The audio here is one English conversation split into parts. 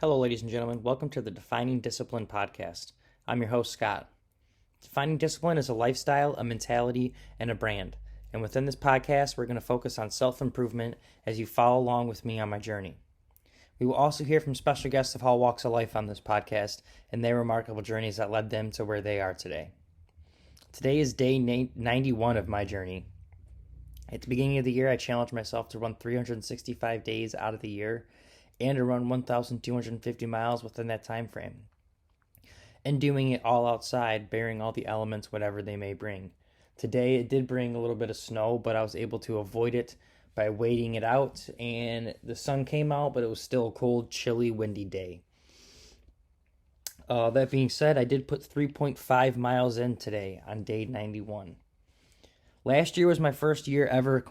Hello, ladies and gentlemen. Welcome to the Defining Discipline podcast. I'm your host, Scott. Defining discipline is a lifestyle, a mentality, and a brand. And within this podcast, we're going to focus on self improvement as you follow along with me on my journey. We will also hear from special guests of all walks of life on this podcast and their remarkable journeys that led them to where they are today. Today is day 91 of my journey. At the beginning of the year, I challenged myself to run 365 days out of the year and to run 1,250 miles within that time frame. And doing it all outside, bearing all the elements, whatever they may bring. Today, it did bring a little bit of snow, but I was able to avoid it by waiting it out, and the sun came out, but it was still a cold, chilly, windy day. That being said, I did put 3.5 miles in today on day 91. Last year was my first year ever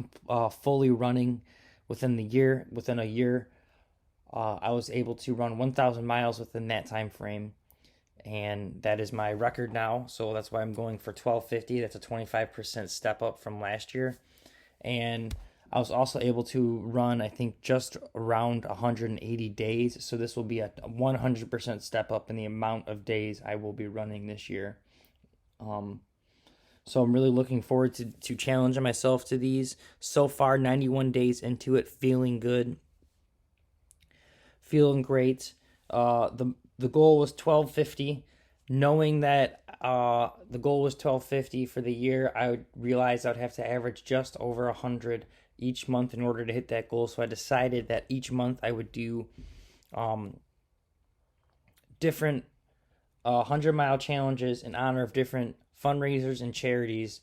fully running within a year. I was able to run 1,000 miles within that time frame, and that is my record now. So that's why I'm going for 1250. That's a 25% step up from last year. And I was also able to run, I think, just around 180 days. So this will be a 100% step up in the amount of days I will be running this year. So I'm really looking forward to challenging myself to these. So far, 91 days into it, feeling good. Feeling great. The goal was 1250. Knowing that the goal was 1250 for the year, I realized I'd have to average just over 100 each month in order to hit that goal. So I decided that each month I would do different 100-mile challenges in honor of different fundraisers and charities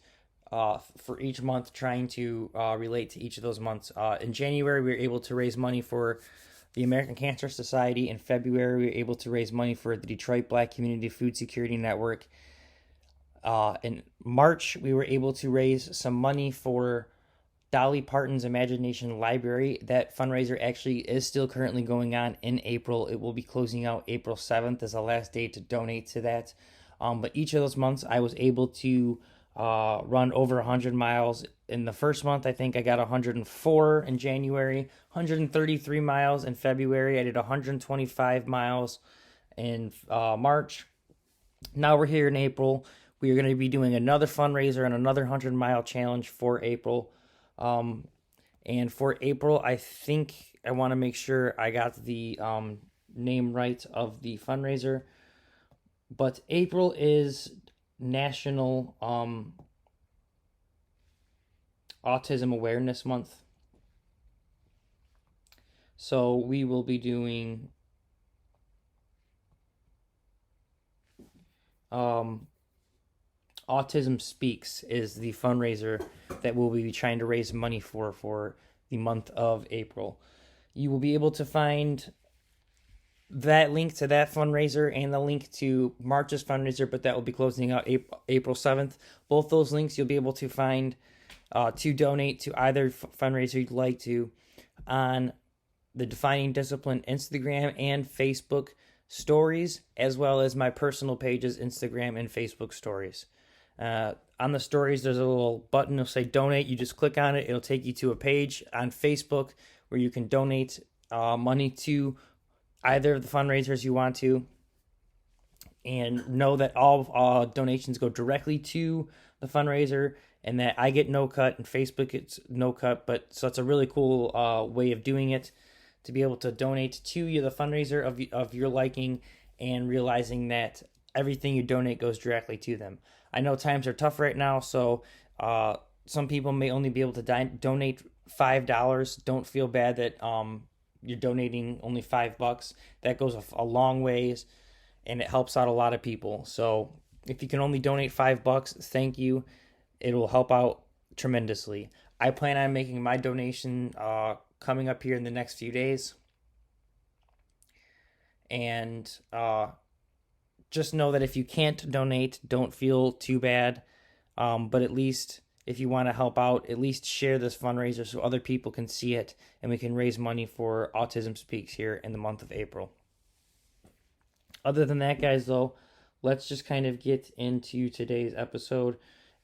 for each month, trying to relate to each of those months. In January, we were able to raise money for the American Cancer Society. In February, we were able to raise money for the Detroit Black Community Food Security Network. In March, we were able to raise some money for Dolly Parton's Imagination Library. That fundraiser actually is still currently going on in April. It will be closing out April 7th as the last day to donate to that. But each of those months, I was able to run over 100 miles. In the first month, I think I got 104 in January, 133 miles in February. I did 125 miles in March. Now we're here in April. We are going to be doing another fundraiser and another 100-mile challenge for April. And for April, I think I want to make sure I got the name right of the fundraiser. But April is National Autism Awareness Month. So we will be doing Autism Speaks is the fundraiser that we'll be trying to raise money for the month of April. You will be able to find that link to that fundraiser and the link to March's fundraiser, but that will be closing out April 7th. Both those links you'll be able to find to donate to either fundraiser you'd like to on the Defining Discipline Instagram and Facebook stories, as well as my personal pages, Instagram and Facebook stories. On the stories, there's a little button that'll say donate. You just click on it. It'll take you to a page on Facebook where you can donate money to either of the fundraisers you want to, and know that all donations go directly to the fundraiser and that I get no cut and Facebook gets no cut. But so it's a really cool way of doing it, to be able to donate to you, the fundraiser of your liking, and realizing that everything you donate goes directly to them. I know times are tough right now, so some people may only be able to donate $5. Don't feel bad that you're donating only $5. That goes a long ways, and it helps out a lot of people. So if you can only donate $5, thank you. It will help out tremendously. I plan on making my donation coming up here in the next few days. And just know that if you can't donate, don't feel too bad. But at least if you want to help out, at least share this fundraiser so other people can see it and we can raise money for Autism Speaks here in the month of April. Other than that, guys, though, let's just kind of get into today's episode.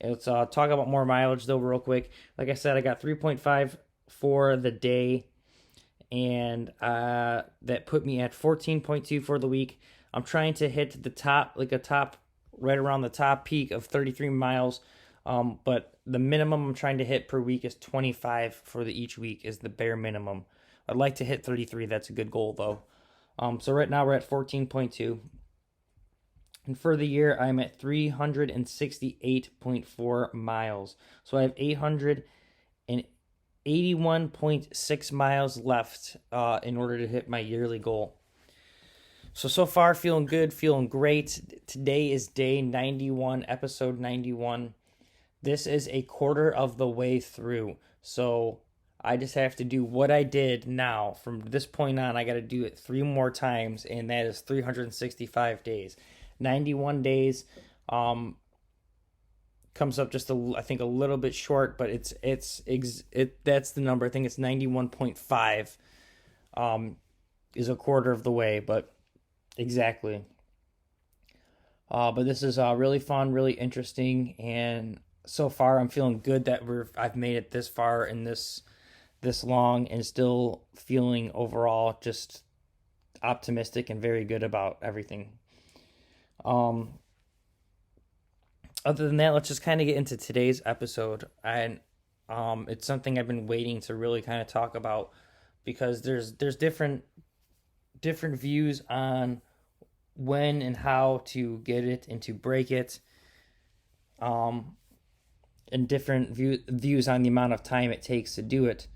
Let's talk about more mileage, though, real quick. Like I said, I got 3.5 for the day. and that put me at 14.2 for the week. I'm trying to hit the top, like a top, right around the top peak of 33 miles. But the minimum I'm trying to hit per week is 25 for each week is the bare minimum. I'd like to hit 33. That's a good goal though. So right now we're at 14.2. And for the year, I'm at 368.4 miles. So I have 881.6 miles left in order to hit my yearly goal. So far, feeling good, feeling great. Today is day 91, episode 91. This is a quarter of the way through. So I just have to do what I did now. From this point on, I got to do it 3 more times, and that is 365 days. 91 days comes up just I think a little bit short, but it's that's the number. I think it's 91.5 is a quarter of the way, but exactly. But this is really fun, really interesting, and so far I'm feeling good that I've made it this far and this long, and still feeling overall just optimistic and very good about everything. Other than that, let's just kind of get into today's episode. And it's something I've been waiting to really kind of talk about, because there's different views on when and how to get it and to break it, and different views on the amount of time it takes to do it.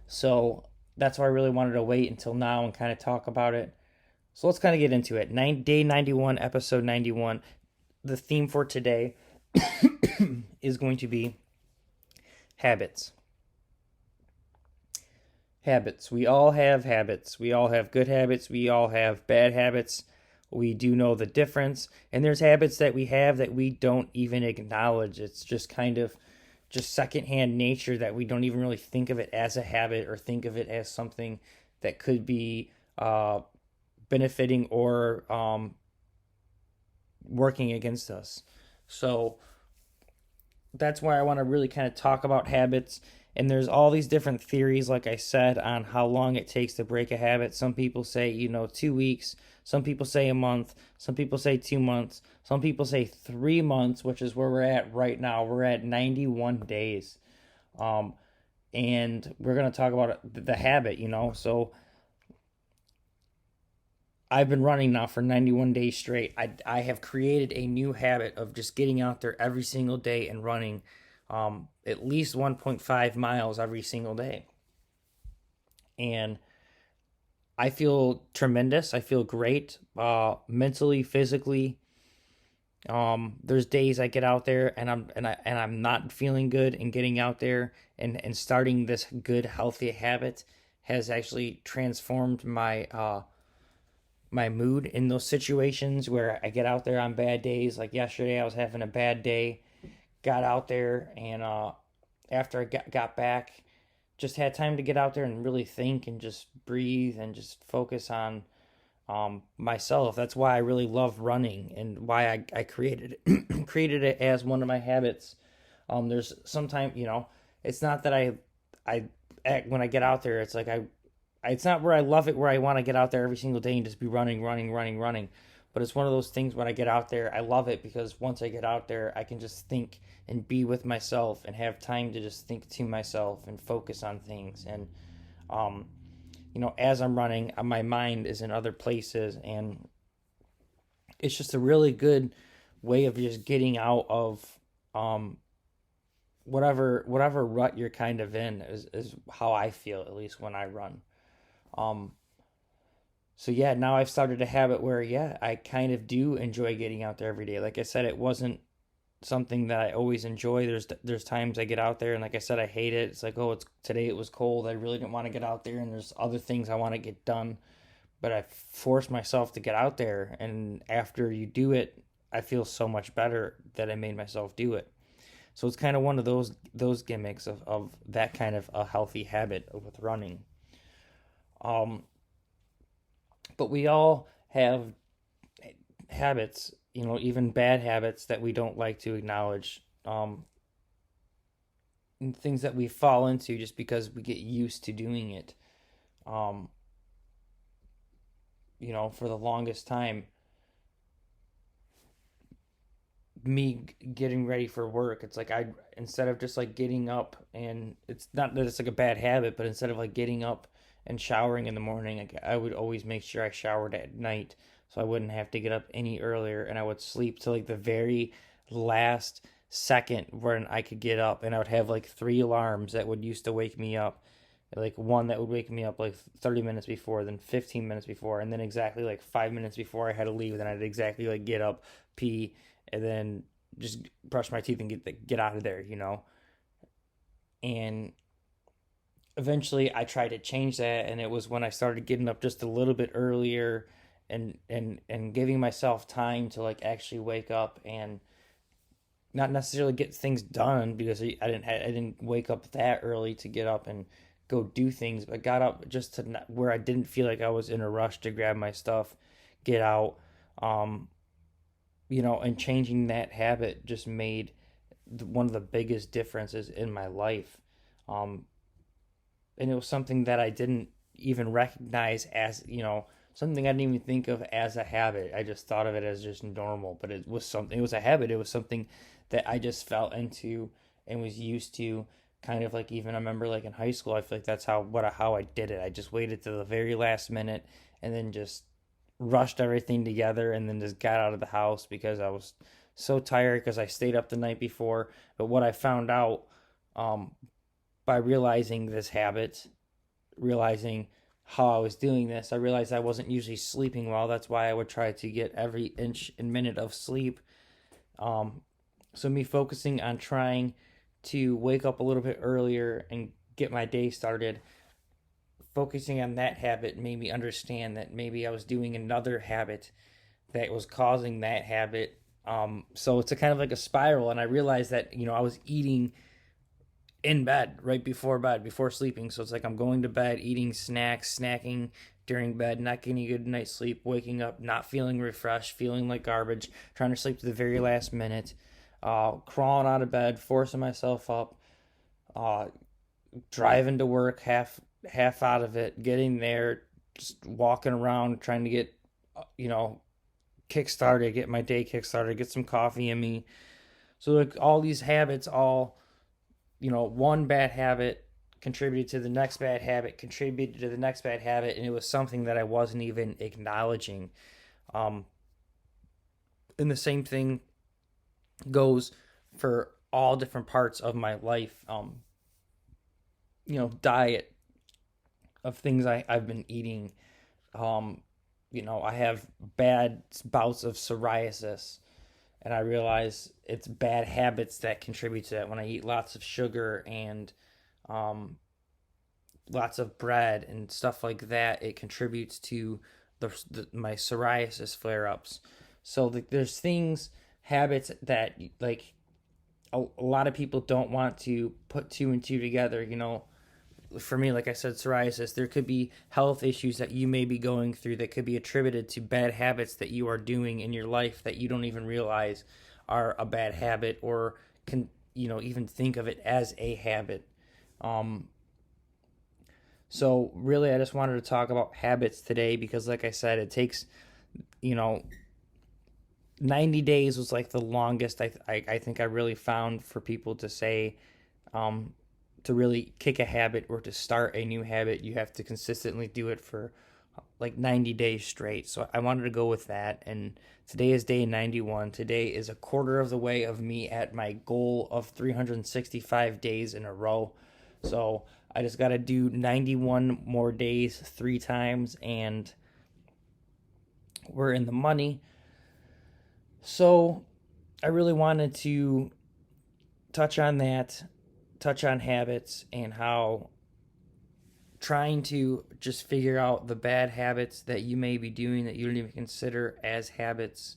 So that's why I really wanted to wait until now and kind of talk about it. So let's kind of get into it. Day 91, episode 91. The theme for today is going to be habits. Habits. We all have habits. We all have good habits. We all have bad habits. We do know the difference. And there's habits that we have that we don't even acknowledge. It's just kind of just secondhand nature that we don't even really think of it as a habit or think of it as something that could be benefiting or working against us. So that's why I want to really kind of talk about habits. And there's all these different theories, like I said, on how long it takes to break a habit. Some people say, 2 weeks. Some people say a month. Some people say 2 months. Some people say 3 months, which is where we're at right now. We're at 91 days. And we're going to talk about the habit, So I've been running now for 91 days straight. I have created a new habit of just getting out there every single day and running at least 1.5 miles every single day. And I feel tremendous. I feel great, mentally, physically. There's days I get out there and I'm not feeling good, and getting out there and starting this good, healthy habit has actually transformed my mood in those situations where I get out there on bad days. Like yesterday, I was having a bad day, got out there, and after I got back, just had time to get out there and really think and just breathe and just focus on myself. That's why I really love running, and why I created it created it as one of my habits. There's sometimes, it's not that I when I get out there, it's like it's not where I love it, where I want to get out there every single day and just be running. But it's one of those things when I get out there, I love it, because once I get out there, I can just think and be with myself and have time to just think to myself and focus on things. And, as I'm running, my mind is in other places, and it's just a really good way of just getting out of whatever rut you're kind of in, is how I feel, at least when I run. So yeah, now I've started a habit where, I kind of do enjoy getting out there every day. Like I said, it wasn't something that I always enjoy. There's times I get out there and, like I said, I hate it. It's like, today it was cold. I really didn't want to get out there, and there's other things I want to get done, but I forced myself to get out there. And after you do it, I feel so much better that I made myself do it. So it's kind of one of those gimmicks of that kind of a healthy habit with running. But we all have habits, even bad habits that we don't like to acknowledge, and things that we fall into just because we get used to doing it. um, for the longest time, me getting ready for work, it's like I instead of just like getting up, and it's not that it's like a bad habit, but instead of like getting up and showering in the morning, like I would always make sure I showered at night so I wouldn't have to get up any earlier, and I would sleep till like the very last second when I could get up, and I would have like three alarms that would used to wake me up, like one that would wake me up like 30 minutes before, then 15 minutes before, and then exactly like 5 minutes before I had to leave, then I'd exactly like get up, pee, and then just brush my teeth and get out of there, And eventually I tried to change that, and it was when I started getting up just a little bit earlier, and giving myself time to like actually wake up and not necessarily get things done, because I didn't wake up that early to get up and go do things, but got up just to where I didn't feel like I was in a rush to grab my stuff, get out, um, and changing that habit just made one of the biggest differences in my life. Um, and it was something that I didn't even recognize as, something I didn't even think of as a habit. I just thought of it as just normal, but it was a habit. It was something that I just fell into and was used to. Kind of like, even I remember like in high school, I feel like that's how I did it. I just waited to the very last minute and then just rushed everything together and then just got out of the house because I was so tired because I stayed up the night before. But what I found out, um, by realizing this habit, realizing how I was doing this, I realized I wasn't usually sleeping well. That's why I would try to get every inch and minute of sleep. Um, so me focusing on trying to wake up a little bit earlier and get my day started, focusing on that habit made me understand that maybe I was doing another habit that was causing that habit. So it's a kind of like a spiral, and I realized that I was eating in bed right before bed, before sleeping. So it's like I'm going to bed, eating snacks, snacking during bed, not getting a good night's sleep, waking up not feeling refreshed, feeling like garbage, trying to sleep to the very last minute, crawling out of bed, forcing myself up, uh, driving to work half out of it, getting there, just walking around trying to get you know kick started, get my day kick started, get some coffee in me. So like all these habits, all one bad habit contributed to the next bad habit, contributed to the next bad habit, and it was something that I wasn't even acknowledging. Um, and the same thing goes for all different parts of my life. Diet of things I've been eating. Um, I have bad bouts of psoriasis, and I realize it's bad habits that contribute to that. When I eat lots of sugar and um, lots of bread and stuff like that, it contributes to my psoriasis flare ups. So there's things, habits that like a lot of people don't want to put two and two together. For me, like I said, psoriasis, there could be health issues that you may be going through that could be attributed to bad habits that you are doing in your life that you don't even realize are a bad habit, or can, even think of it as a habit. Um, so really, I just wanted to talk about habits today because, like I said, it takes, you know, 90 days was like the longest I think I really found for people to say, um, to really kick a habit or to start a new habit. You have to consistently do it for like 90 days straight. So I wanted to go with that. And today is day 91. Today is a quarter of the way of me at my goal of 365 days in a row. So I just got to do 91 more days 3 times, and we're in the money. So I really wanted to touch on that, touch on habits, and how trying to just figure out the bad habits that you may be doing that you don't even consider as habits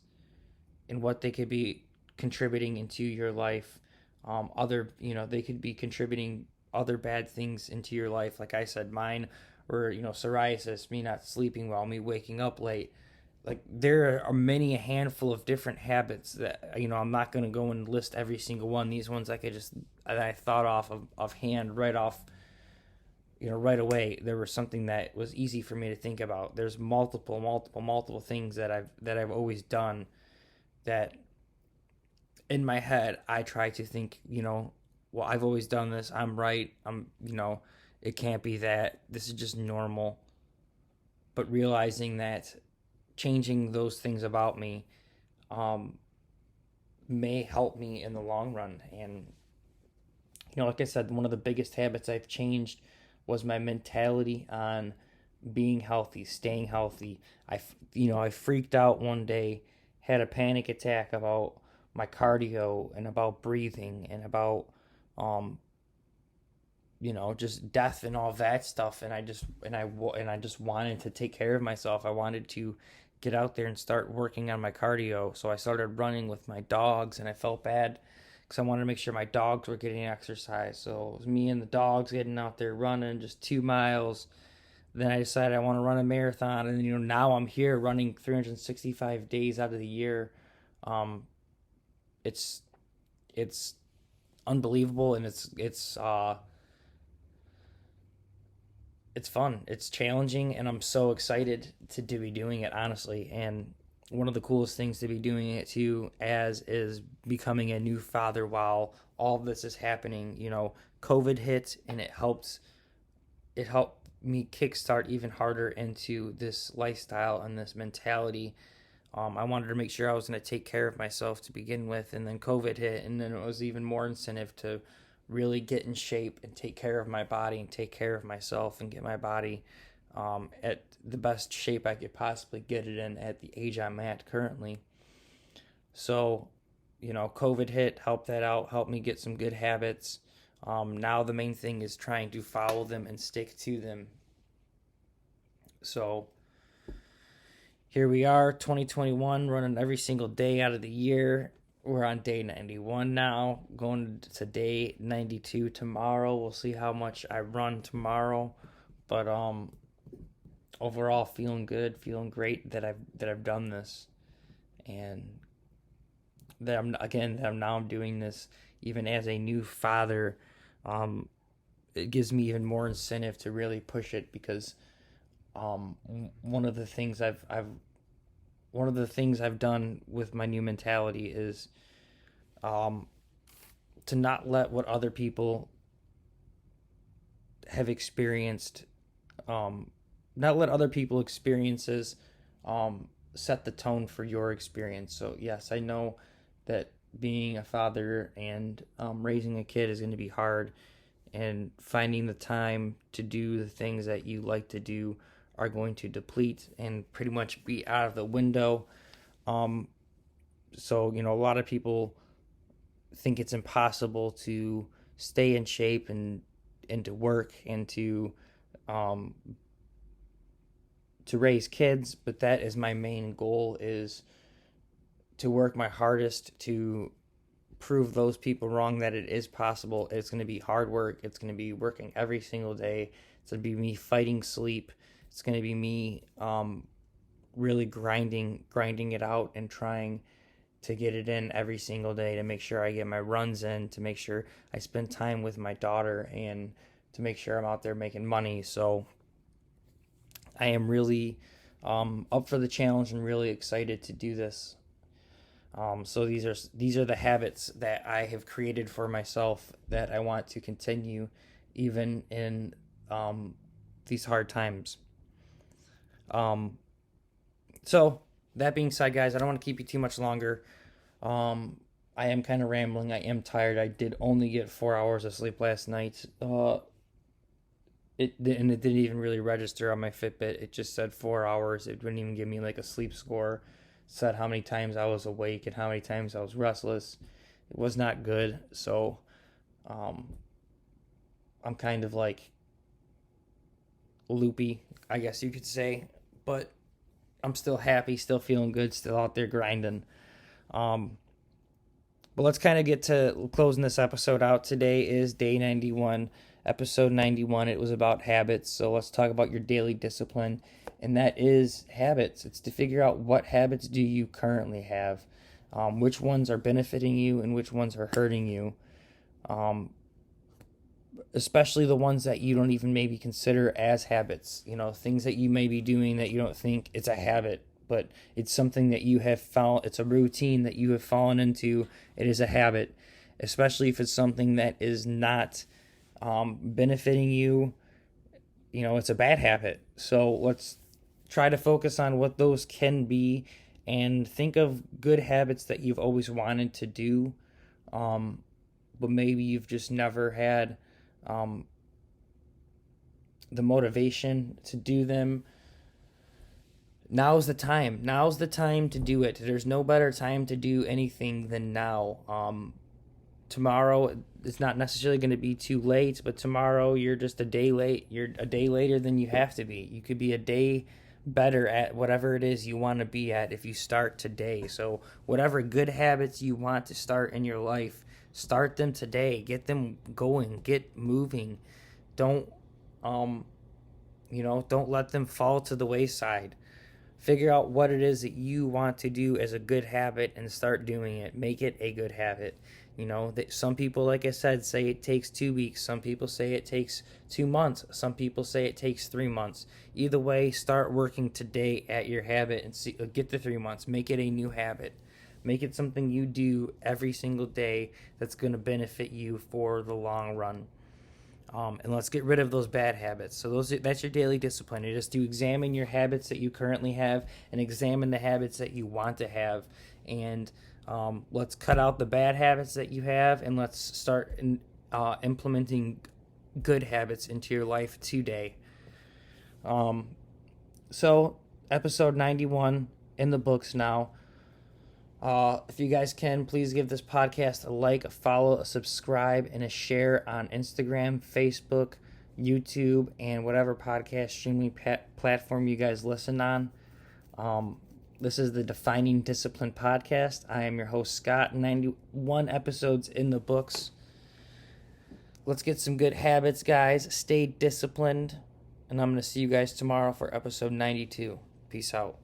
and what they could be contributing into your life. They could be contributing other bad things into your life. Like I said, mine were, psoriasis, me not sleeping well, me waking up late. Like there are many, a handful of different habits that, I'm not going to go and list every single one. These ones I thought off of hand right off right away there was something that was easy for me to think about. There's multiple things that I've always done that in my head I try to think, well, I've always done this. I'm right. It can't be that. This is just normal. But realizing that changing those things about me may help me in the long run. And like I said, one of the biggest habits I've changed was my mentality on being healthy, staying healthy. I freaked out one day, had a panic attack about my cardio and about breathing and about um just death and all that stuff, and I just wanted to take care of myself. I wanted to get out there and start working on my cardio. So I started running with my dogs, and I felt bad because I wanted to make sure my dogs were getting exercise. So it was me and the dogs getting out there running just 2 miles. Then I decided I want to run a marathon, and now I'm here running 365 days out of the year. Um, it's unbelievable, and it's fun. It's challenging, and I'm so excited to be doing it, honestly. And one of the coolest things to be doing it too as is becoming a new father while all of this is happening. COVID hit, and it helped me kickstart even harder into this lifestyle and this mentality. I wanted to make sure I was going to take care of myself to begin with, and then COVID hit, and then it was even more incentive to really get in shape and take care of my body and take care of myself and get my body at the best shape I could possibly get it in at the age I'm at currently. So, COVID hit, helped that out, helped me get some good habits. Now the main thing is trying to follow them and stick to them. So here we are, 2021, running every single day out of the year. We're on day 91 now, going to day 92 tomorrow. We'll see how much I run tomorrow, but overall feeling good, feeling great that I've done this, and that I'm doing this even as a new father. It gives me even more incentive to really push it, because one of the things I've done with my new mentality is to not let what other people have experienced, not let other people experiences set the tone for your experience. So yes, I know that being a father and raising a kid is going to be hard, and finding the time to do the things that you like to do are going to deplete and pretty much be out of the window. So, a lot of people think it's impossible to stay in shape and to work and to raise kids, but that is my main goal, is to work my hardest to prove those people wrong that it is possible. It's going to be hard work. It's going to be working every single day. It's going to be me fighting sleep. It's going to be me really grinding it out and trying to get it in every single day, to make sure I get my runs in, to make sure I spend time with my daughter, and to make sure I'm out there making money. So I am really up for the challenge and really excited to do this. So these are the habits that I have created for myself that I want to continue even in these hard times. So that being said, guys, I don't want to keep you too much longer. I am kind of rambling. I am tired. I did only get 4 hours of sleep last night. It didn't even really register on my Fitbit. It just said 4 hours. It wouldn't even give me like a sleep score. It said how many times I was awake and how many times I was restless. It was not good. So, I'm kind of like loopy, I guess you could say, but I'm still happy, still feeling good, still out there grinding. But let's kind of get to closing this episode out. Today is day 91, episode 91. It was about habits. So let's talk about your daily discipline. And that is habits. It's to figure out what habits do you currently have, which ones are benefiting you and which ones are hurting you. especially the ones that you don't even maybe consider as habits. Things that you may be doing that you don't think it's a habit, but it's something that you have found. It's a routine that you have fallen into. It is a habit, especially if it's something that is not benefiting you. It's a bad habit. So let's try to focus on what those can be and think of good habits that you've always wanted to do, but maybe you've just never had the motivation to do them. Now's the time. Now's the time to do it. There's no better time to do anything than now. Tomorrow, it's not necessarily going to be too late, but tomorrow you're just a day late. You're a day later than you have to be. You could be a day better at whatever it is you want to be at if you start today. So whatever good habits you want to start in your life, start them today. Get them going. Get moving. Don't don't let them fall to the wayside. Figure out what it is that you want to do as a good habit and start doing it. Make it a good habit. That some people, like I said, say it takes 2 weeks. Some people say it takes 2 months. Some people say it takes 3 months. Either way, start working today at your habit and get the 3 months. Make it a new habit. Make it something you do every single day that's going to benefit you for the long run. And let's get rid of those bad habits. So that's your daily discipline. You just examine your habits that you currently have and examine the habits that you want to have. And let's cut out the bad habits that you have, and let's start implementing good habits into your life today. So episode 91 in the books now. If you guys can, please give this podcast a like, a follow, a subscribe, and a share on Instagram, Facebook, YouTube, and whatever podcast streaming platform you guys listen on. This is the Defining Discipline podcast. I am your host, Scott. 91 episodes in the books. Let's get some good habits, guys. Stay disciplined. And I'm going to see you guys tomorrow for episode 92. Peace out.